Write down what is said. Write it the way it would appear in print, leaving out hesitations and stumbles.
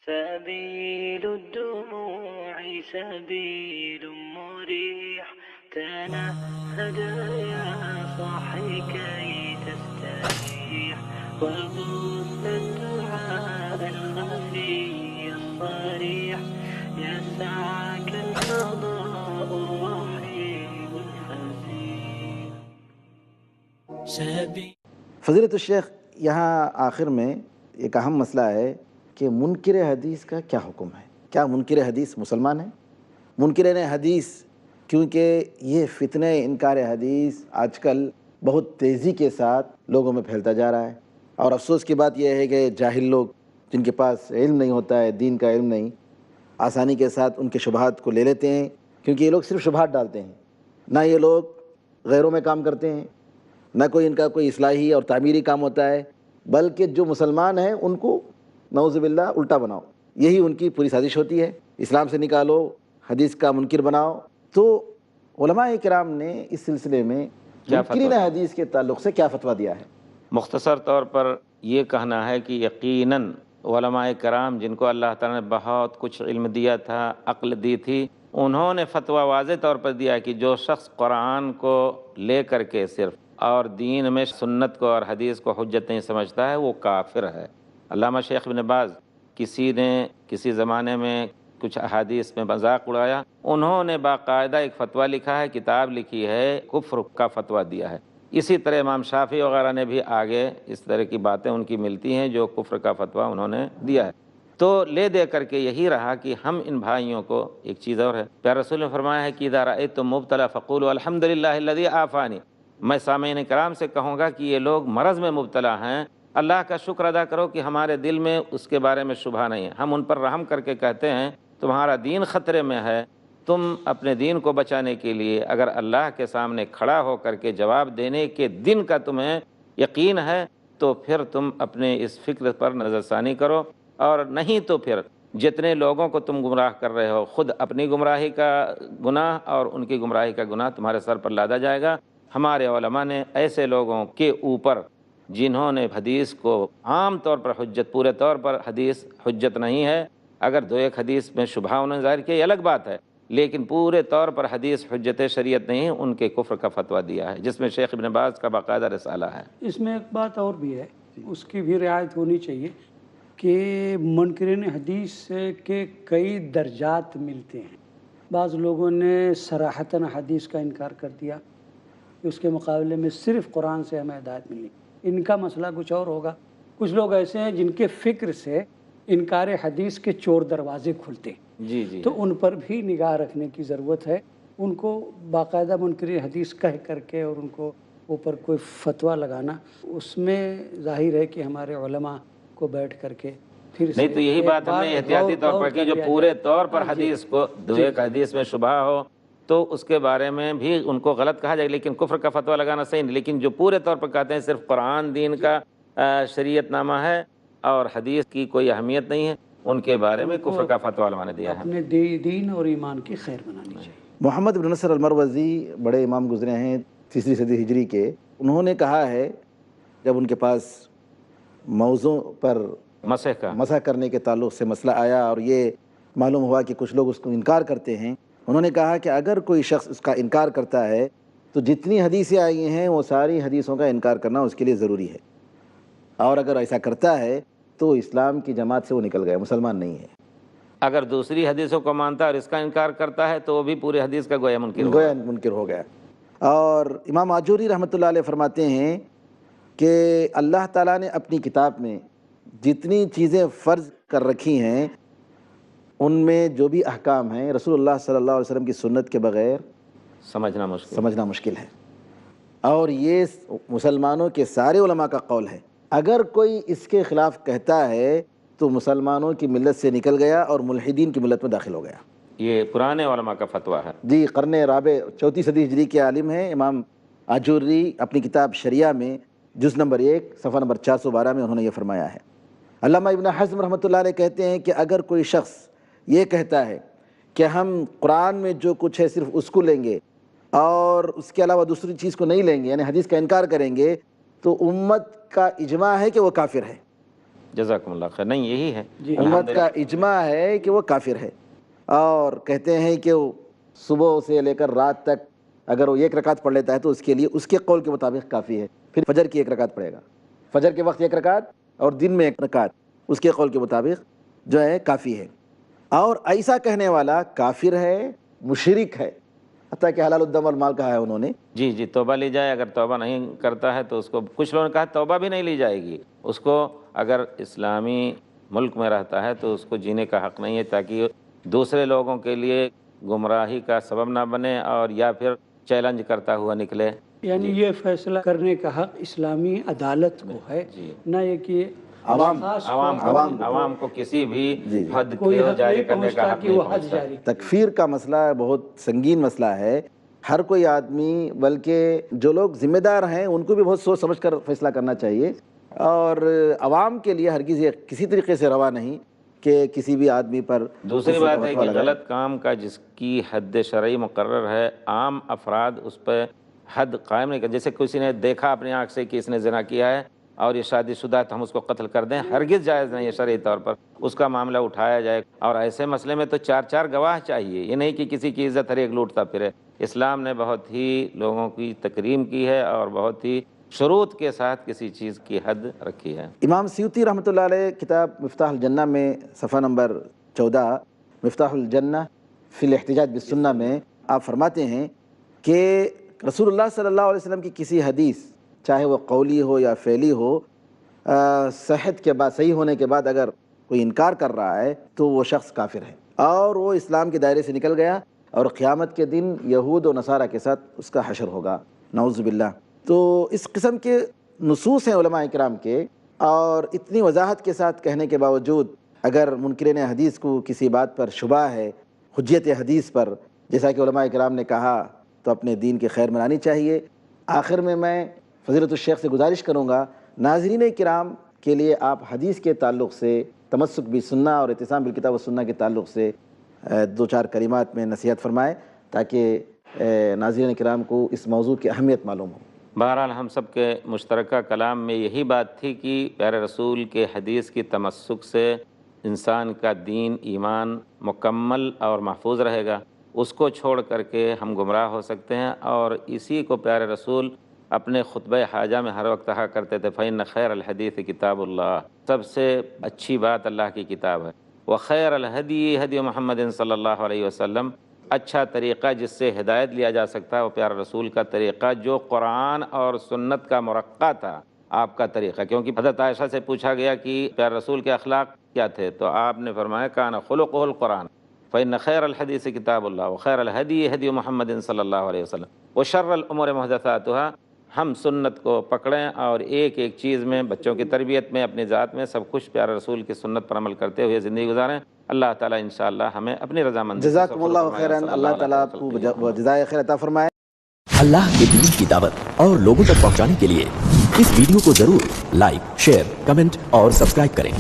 سبيل الدموع سبيل مريح تنهد يا صاحي كي تستريح وبث الدعاء الخفي الصريح يسعك الفضاء الرحيم الفسيح. فضیلت الشیخ، یہاں آخر میں ایک اہم مسئلہ ہے کہ منکر حدیث کا کیا حکم ہے؟ کیا منکر حدیث مسلمان ہے؟ منکرین حدیث، کیونکہ یہ فتنہ انکار حدیث آج کل بہت تیزی کے ساتھ لوگوں میں پھیلتا جا رہا ہے، اور افسوس کی بات یہ ہے کہ جاہل لوگ جن کے پاس علم نہیں ہوتا ہے، دین کا علم نہیں، آسانی کے ساتھ ان کے شبہات کو لے لیتے ہیں، کیونکہ یہ لوگ صرف شبہات ڈالتے ہیں، نہ یہ لوگ غیروں میں کام کرتے ہیں، نہ کوئی ان کا کوئی اصلاحی اور تعمیری کام ہوتا ہے، بلکہ جو مسلمان ہیں ان کو نعوذ باللہ الٹا بناؤ، یہی ان کی پوری سازش ہوتی ہے، اسلام سے نکالو، حدیث کا منکر بناؤ۔ تو علماء کرام نے اس سلسلے میں منکرین حدیث کے تعلق سے کیا فتویٰ دیا ہے؟ مختصر طور پر یہ کہنا ہے کہ یقیناً علماء کرام جن کو اللہ تعالیٰ نے بہت کچھ علم دیا تھا، عقل دی تھی، انہوں نے فتویٰ واضح طور پر دیا کہ جو شخص قرآن کو لے کر کے صرف اور دین میں سنت کو اور حدیث کو حجت نہیں سمجھتا ہے وہ کافر ہے۔ علامہ شیخ ابن باز کسی نے کسی زمانے میں کچھ احادیث میں مذاق اڑایا، انہوں نے باقاعدہ ایک فتویٰ لکھا ہے، کتاب لکھی ہے، کفر کا فتویٰ دیا ہے۔ اسی طرح امام شافعی وغیرہ نے بھی آگے اس طرح کی باتیں ان کی ملتی ہیں جو کفر کا فتویٰ انہوں نے دیا ہے۔ تو لے دے کر کے یہی رہا کہ ہم ان بھائیوں کو ایک چیز اور ہے، پیارے رسول نے فرمایا ہے کہ اذا رأیتم مبتلا فقولوا الحمد للہ الذی عافانی۔ میں سامعین کرام سے کہوں گا کہ یہ لوگ مرض میں مبتلا ہیں، اللہ کا شکر ادا کرو کہ ہمارے دل میں اس کے بارے میں شبہ نہیں ہے، ہم ان پر رحم کر کے کہتے ہیں تمہارا دین خطرے میں ہے، تم اپنے دین کو بچانے کے لیے اگر اللہ کے سامنے کھڑا ہو کر کے جواب دینے کے دن کا تمہیں یقین ہے تو پھر تم اپنے اس فکر پر نظر ثانی کرو، اور نہیں تو پھر جتنے لوگوں کو تم گمراہ کر رہے ہو خود اپنی گمراہی کا گناہ اور ان کی گمراہی کا گناہ تمہارے سر پر لادا جائے گا۔ ہمارے علماء نے ایسے لوگوں کے اوپر جنہوں نے حدیث کو عام طور پر حجت، پورے طور پر حدیث حجت نہیں ہے، اگر دو ایک حدیث میں شبہ انہوں نے ظاہر کیا یہ الگ بات ہے، لیکن پورے طور پر حدیث حجت شریعت نہیں، ان کے کفر کا فتویٰ دیا ہے، جس میں شیخ ابن باز کا باقاعدہ رسالہ ہے۔ اس میں ایک بات اور بھی ہے، اس کی بھی رعایت ہونی چاہیے کہ منکرین حدیث کے کئی درجات ملتے ہیں۔ بعض لوگوں نے صراحتاً حدیث کا انکار کر دیا کہ اس کے مقابلے میں صرف قرآن سے ہمیں ہدایت ملی، ان کا مسئلہ کچھ اور ہوگا۔ کچھ لوگ ایسے ہیں جن کے فکر سے انکار حدیث کے چور دروازے کھلتے، جی تو ان پر بھی نگاہ رکھنے کی ضرورت ہے، ان کو باقاعدہ منکر حدیث کہہ کر کے اور ان کو اوپر کوئی فتویٰ لگانا، اس میں ظاہر ہے کہ ہمارے علماء کو بیٹھ کر کے پھر نہیں تو یہی بات ہم نے احتیاطی طور پر کی، جو پورے طور پر حدیث کو دو ایک حدیث میں شبہ ہو تو اس کے بارے میں بھی ان کو غلط کہا جائے، لیکن کفر کا فتویٰ لگانا صحیح نہیں، لیکن جو پورے طور پر کہتے ہیں صرف قرآن دین کا شریعت نامہ ہے اور حدیث کی کوئی اہمیت نہیں ہے، ان کے بارے میں کفر کا فتویٰ علماء نے دیا ہے۔ اپنے دین اور ایمان کی خیر بنانی چاہیے۔ محمد بن نصر المروزی بڑے امام گزرے ہیں 3 صدی ہجری کے، انہوں نے کہا ہے جب ان کے پاس موضوع پر مسح کرنے کے تعلق سے مسئلہ آیا اور یہ معلوم ہوا کہ کچھ لوگ اس کو انکار کرتے ہیں، انہوں نے کہا کہ اگر کوئی شخص اس کا انکار کرتا ہے تو جتنی حدیثیں آئی ہیں وہ ساری حدیثوں کا انکار کرنا اس کے لیے ضروری ہے، اور اگر ایسا کرتا ہے تو اسلام کی جماعت سے وہ نکل گیا، مسلمان نہیں ہے۔ اگر دوسری حدیثوں کو مانتا ہے اور اس کا انکار کرتا ہے تو وہ بھی پوری حدیث کا گویا منکر ہو گیا۔ اور امام آجوری رحمۃ اللہ علیہ فرماتے ہیں کہ اللہ تعالیٰ نے اپنی کتاب میں جتنی چیزیں فرض کر رکھی ہیں ان میں جو بھی احکام ہیں رسول اللہ صلی اللہ علیہ وسلم کی سنت کے بغیر سمجھنا مشکل ہے، اور یہ مسلمانوں کے سارے علماء کا قول ہے۔ اگر کوئی اس کے خلاف کہتا ہے تو مسلمانوں کی ملت سے نکل گیا اور ملحدین کی ملت میں داخل ہو گیا۔ یہ پرانے علماء کا فتویٰ ہے جی، قرن رابع 4 صدی ہجری کے عالم ہیں امام آجوری، اپنی کتاب شریعہ میں جز نمبر 1 صفحہ نمبر 412 میں انہوں نے یہ فرمایا ہے۔ علامہ ابن حزم رحمۃ اللہ علیہ کہتے ہیں کہ اگر کوئی شخص یہ کہتا ہے کہ ہم قرآن میں جو کچھ ہے صرف اس کو لیں گے اور اس کے علاوہ دوسری چیز کو نہیں لیں گے، یعنی حدیث کا انکار کریں گے، تو امت کا اجماع ہے کہ وہ کافر ہے۔ جزاکم اللہ خیر. نہیں یہی ہے جی امت کا اجماع ہے کہ وہ کافر ہے، اور کہتے ہیں کہ وہ صبح سے لے کر رات تک اگر وہ ایک رکعت پڑھ لیتا ہے تو اس کے لیے اس کے قول کے مطابق کافی ہے. پھر فجر کی ایک رکعت پڑھے گا، فجر کے وقت ایک رکعت اور دن میں ایک رکعت، اس کے قول کے مطابق جو ہے کافی ہے. اور ایسا کہنے والا کافر ہے، مشرک ہے، حتیٰ کہ حلال الدم والمال کہا ہے انہوں نے. جی جی توبہ لی جائے. اگر توبہ نہیں کرتا ہے تو اس کو کچھ لوگوں نے کہا توبہ بھی نہیں لی جائے گی. اس کو اگر اسلامی ملک میں رہتا ہے تو اس کو جینے کا حق نہیں ہے، تاکہ دوسرے لوگوں کے لیے گمراہی کا سبب نہ بنے اور یا پھر چیلنج کرتا ہوا نکلے. یعنی یہ فیصلہ کرنے کا حق اسلامی عدالت کو ہے، نہ یہ کہ عوام کو کسی بھی حد کوئی کو حق جاری نہیں کرنے کا پہنچتا حق کہ نہیں وہ حد پہنچتا. جاری. تکفیر کا مسئلہ بہت سنگین مسئلہ ہے. ہر کوئی آدمی، بلکہ جو لوگ ذمہ دار ہیں ان کو بھی بہت سوچ سمجھ کر فیصلہ کرنا چاہیے، اور عوام کے لیے ہرگز یہ کسی طریقے سے روا نہیں کہ کسی بھی آدمی پر. دوسری بات ہے کہ غلط کام کا جس کی حد شرعی مقرر ہے، عام افراد اس پہ حد قائم نہیں کر. جیسے کسی نے دیکھا اپنی آنکھ سے کہ اس نے زنا کیا ہے اور یہ شادی شدہ ہے تو ہم اس کو قتل کر دیں، ہرگز جائز نہیں ہے شرعی طور پر. اس کا معاملہ اٹھایا جائے، اور ایسے مسئلے میں تو 4 گواہ چاہیے. یہ نہیں کہ کسی کی عزت ہر ایک لوٹتا پھرے. اسلام نے بہت ہی لوگوں کی تکریم کی ہے اور بہت ہی شروط کے ساتھ کسی چیز کی حد رکھی ہے. امام سیوطی رحمۃ اللہ علیہ کتاب مفتاح الجنہ میں صفحہ نمبر 14 مفتاح الجنہ فی الاحتجاج بالسنہ میں آپ فرماتے ہیں کہ رسول اللہ صلی اللہ علیہ وسلم کی کسی حدیث، چاہے وہ قولی ہو یا فعلی ہو، صحت کے بعد، صحیح ہونے کے بعد اگر کوئی انکار کر رہا ہے تو وہ شخص کافر ہے اور وہ اسلام کے دائرے سے نکل گیا، اور قیامت کے دن یہود و نصارہ کے ساتھ اس کا حشر ہوگا، نعوذ باللہ. تو اس قسم کے نصوص ہیں علماء کرام کے، اور اتنی وضاحت کے ساتھ کہنے کے باوجود اگر منکرین حدیث کو کسی بات پر شبہ ہے، حجیت حدیث پر، جیسا کہ علماء کرام نے کہا، تو اپنے دین کی خیر منانی چاہیے. آخر میں فضیلت الشیخ سے گزارش کروں گا، ناظرین کرام کے لیے آپ حدیث کے تعلق سے، تمسک بالسنہ اور اعتصام بالکتاب والسنہ کے تعلق سے 2-4 کلمات میں نصیحت فرمائیں، تاکہ ناظرین کرام کو اس موضوع کی اہمیت معلوم ہو. بہرحال ہم سب کے مشترکہ کلام میں یہی بات تھی کہ پیارے رسول کے حدیث کی تمسک سے انسان کا دین ایمان مکمل اور محفوظ رہے گا. اس کو چھوڑ کر کے ہم گمراہ ہو سکتے ہیں، اور اسی کو پیارے رسول اپنے خطبہ حاجہ میں ہر وقت کہا کرتے تھے، فَإِنَّ خَيْرَ الْحَدِيثِ كِتَابُ اللَّهِ. سب سے اچھی بات اللہ کی کتاب ہے. وَخَيْرَ الْهَدِيِ هَدْيُ مُحَمَّدٍ صلی اللہ علیہ وسلم. اچھا طریقہ جس سے ہدایت لیا جا سکتا ہے وہ پیارے رسول کا طریقہ، جو قرآن اور سنت کا مرقع تھا، آپ کا طریقہ. کیونکہ حضرت عائشہ سے پوچھا گیا کہ پیارے رسول کے اخلاق کیا تھے، تو آپ نے فرمایا کان خلقہ القرآن. فإن خیر الحدیث کتاب اللہ وخیر الہدی ہدی محمد صلی اللہ علیہ وسلم وشر الامور محدثاتها. ہم سنت کو پکڑیں اور ایک ایک چیز میں، بچوں کی تربیت میں، اپنی ذات میں، سب کچھ پیارے رسول کی سنت پر عمل کرتے ہوئے زندگی گزاریں. اللہ تعالیٰ انشاءاللہ ہمیں اپنی رضامندی سے جزاکم اللہ خیراً. اللہ تعالیٰ آپ کو جزائے خیر عطا فرمائے. اللہ کے دین کی دعوت اور لوگوں تک پہنچانے کے لیے اس ویڈیو کو ضرور لائک، شیئر، کمنٹ اور سبسکرائب کریں.